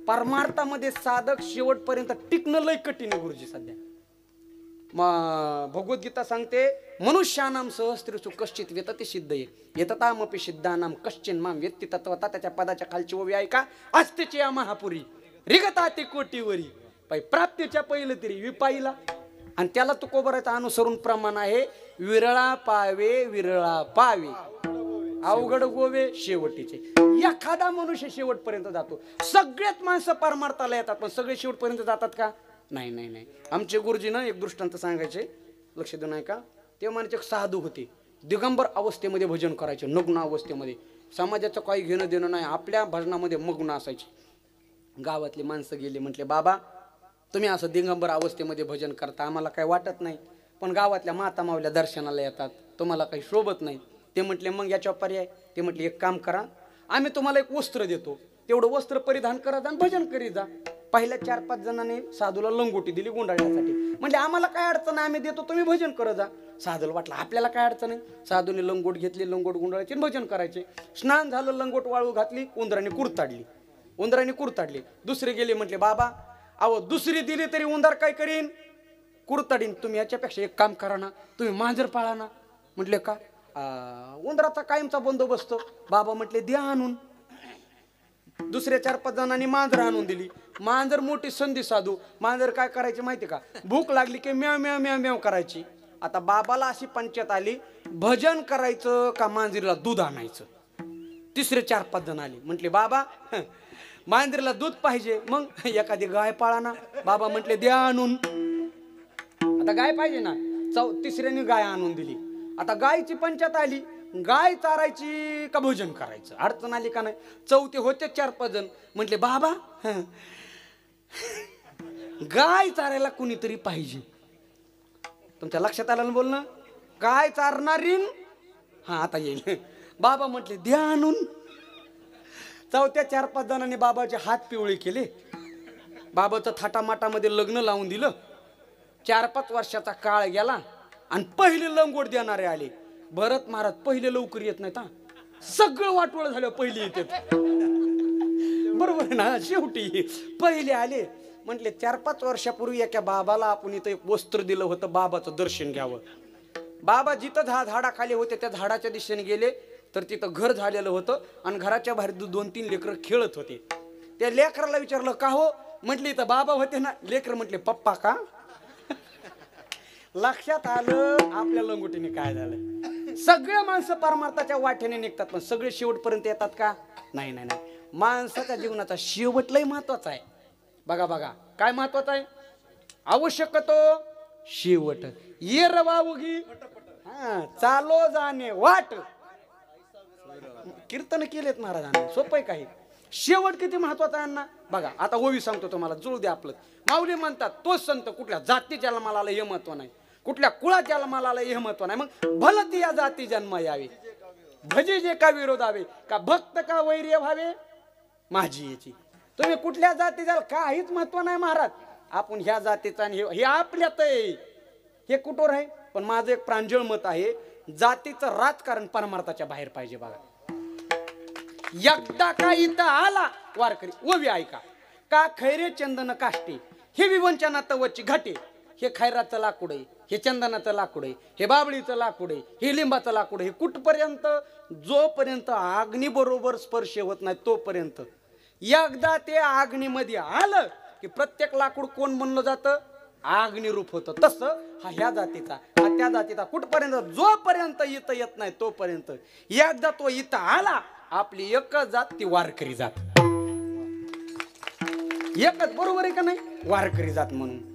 परमार्थामध्ये साधक शेवटपर्यंत टिकणं लय कठीण आहे गुरुजी सध्या. भगवद्गीता सांगते मनुष्यानाम सहस्त्रेषु कश्चित वेतते सिद्धये येततामपि सिद्धानाम कश्चिन माम वेत्ति तत्वता. त्याच्या पदाच्या खालची ओवी आहे का, अस्तेची या महापुरी रिगता ते कोटीवरी पाय प्राप्तीच्या पहिलं तरी विपाईला. आणि त्याला तुकोबराचं अनुसरून प्रमाण आहे विरळा पावे विरळा पावे अवघड गोवे शेवटीचे. एखादा मनुष्य शेवटपर्यंत जातो. सगळेच माणसं परमार्थाला येतात पण सगळे शेवटपर्यंत जातात का, नाही नाही नाही. आमचे गुरुजी ना एक दृष्टांत सांगायचे, लक्ष देऊ नाही का. ते म्हणायचे साधू होते, दिगंबर अवस्थेमध्ये भजन करायचे, नग्न अवस्थेमध्ये, समाजाचं काही घेणं देणं नाही, आपल्या भजनामध्ये मग्न असायचे. गावातले माणसं गेले, म्हटले बाबा तुम्ही असं दिगंबर अवस्थेमध्ये भजन करता, आम्हाला काही वाटत नाही, पण गावातल्या माता मावल्या दर्शनाला येतात, तुम्हाला काही शोभत नाही. ते म्हटले मग याच्यावर पर्याय. ते म्हटले एक काम करा, आम्ही तुम्हाला एक वस्त्र देतो, तेवढं वस्त्र परिधान करा जा आणि भजन करीत जा. पहिल्या 4-5 जणांनी साधूला लंगोटी दिली गुंडाळण्यासाठी. म्हणजे आम्हाला काय अडचण, आम्ही देतो, तुम्ही भजन करत जा. साधूला वाटलं आपल्याला काय अडचण आहे. साधूने लंगोट घेतली, लंगोट गुंडाळायची, भजन करायचे. स्नान झालं, लंगोट वाळू घातली, उंदराने कुरताडली. दुसरे गेले, म्हटले बाबा अहो दुसरी दिली तरी उंदर काय करीन, कुरताडीन, तुम्ही याच्यापेक्षा एक काम करा ना, तुम्ही मांजर पाळा ना. म्हटले का, उंदराचा कायमचा बंदोबस्त. बाबा म्हटले द्या आणून. दुसऱ्या 4-5 जणांनी मांजर आणून दिली. मांजर मोठी संधी साधू. मांजर काय करायची माहिती का, भूक लागली की म्याव म्याव म्याव म्याव करायची. आता बाबाला अशी पंचायत आली, भजन करायचं का मांजरीला दूध आणायचं. तिसरे 4-5 जण आले, म्हटले बाबा मांजरीला दूध पाहिजे, मग एखादी गाय पाळा ना. बाबा म्हटले द्या आणून. आता गाय पाहिजे ना, तिसऱ्याने गाय आणून दिली. आता गायची पंचायत आली, गाय चारायची का भोजन करायचं, अडचण आली का नाही. चौथे होते 4-5 जण, म्हटले बाबा गाय चारायला कुणीतरी पाहिजे. तुमच्या लक्षात आलं ना बोलणं, गाय चारणारी. हा आता येईल. बाबा म्हटले द्या आणून. चौथ्या 4-5 जणांनी बाबाचे हात पिवळे केले. बाबाचं थाटामाटामध्ये लग्न लावून दिलं. 4-5 वर्षाचा काळ गेला आणि पहिले लंगोट देणारे आले. भरत महाराज पहिले लवकर येत नाहीत, हा सगळं वाटवळ झालं पहिले येतात, बरोबर ना. शेवटी पहिले आले. म्हटले 4-5 वर्षापूर्वी एका बाबाला आपण इथं एक वस्त्र दिलं होतं, बाबाचं दर्शन घ्यावं. बाबा जिथं झाडाखाली होते त्या झाडाच्या दिशेने गेले तर तिथं घर झालेलं होतं आणि घराच्या बाहेर 2-3 लेकरं खेळत होते. त्या लेकराला विचारलं का हो, म्हटले इथं बाबा होते ना. लेकर म्हटले पप्पा का. लक्षात आलं आपल्या लंगोटीने काय झालं. सगळे माणसं परमार्थाच्या वाटेने निघतात पण सगळे शेवटपर्यंत येतात का, नाही नाही नाही. माणसाच्या जीवनाचा शेवट लय महत्वाचा आहे. बघा बघा काय महत्वाचा आहे, आवश्यक तो शेवट. ये रवा उगी चालो जाणे वाट, कीर्तन केलेत महाराजांनी, सोपं आहे काही. शेवट किती महत्वाचा आहे ना. बघा आता ओवी सांगतो तुम्हाला, जुळू द्या आपलं. माऊली म्हणतात तोच संत कुठल्या जाती जन्माला आला हे महत्व नाही, कुठल्या कुळात जन्माला आला हे महत्व नाही. मग भलती या जाती जन्म यावे, भजे जे का विरोधावे, का भक्त का वैर्य व्हावे माझी याची. तुम्ही कुठल्या जाती जाल काहीच महत्व नाही महाराज. आपण ह्या जातीचा आणि हे आपल्यात आहे, हे कुठोर आहे. पण माझं एक प्रांजळ मत आहे, जातीचं राजकारण परमार्थाच्या बाहेर पाहिजे. बघा एकदा का इथं आला वारकरी ओवी ऐका, का खैरे चंदन काष्टी हे विवंचना तवची घाटे. हे खैराचं लाकूड आहे, हे चंदनाचं लाकूड आहे, हे बाबळीचं लाकूड आहे, हे लिंबाचं लाकूड आहे. हे कुठपर्यंत, जोपर्यंत अग्नी बरोबर स्पर्श होत नाही तोपर्यंत. एकदा ते अग्नीमध्ये आलं की प्रत्येक लाकूड कोण म्हणलं जातं, अग्निरूप होतं. तसं हा ह्या जातीचा, हा त्या जातीचा, कुठपर्यंत, जोपर्यंत इथं येत नाही तोपर्यंत. एकदा तो इथं आला, आपली एकच जात ती वारकरी जात. एकच, बरोबर आहे का नाही, वारकरी जात म्हणून.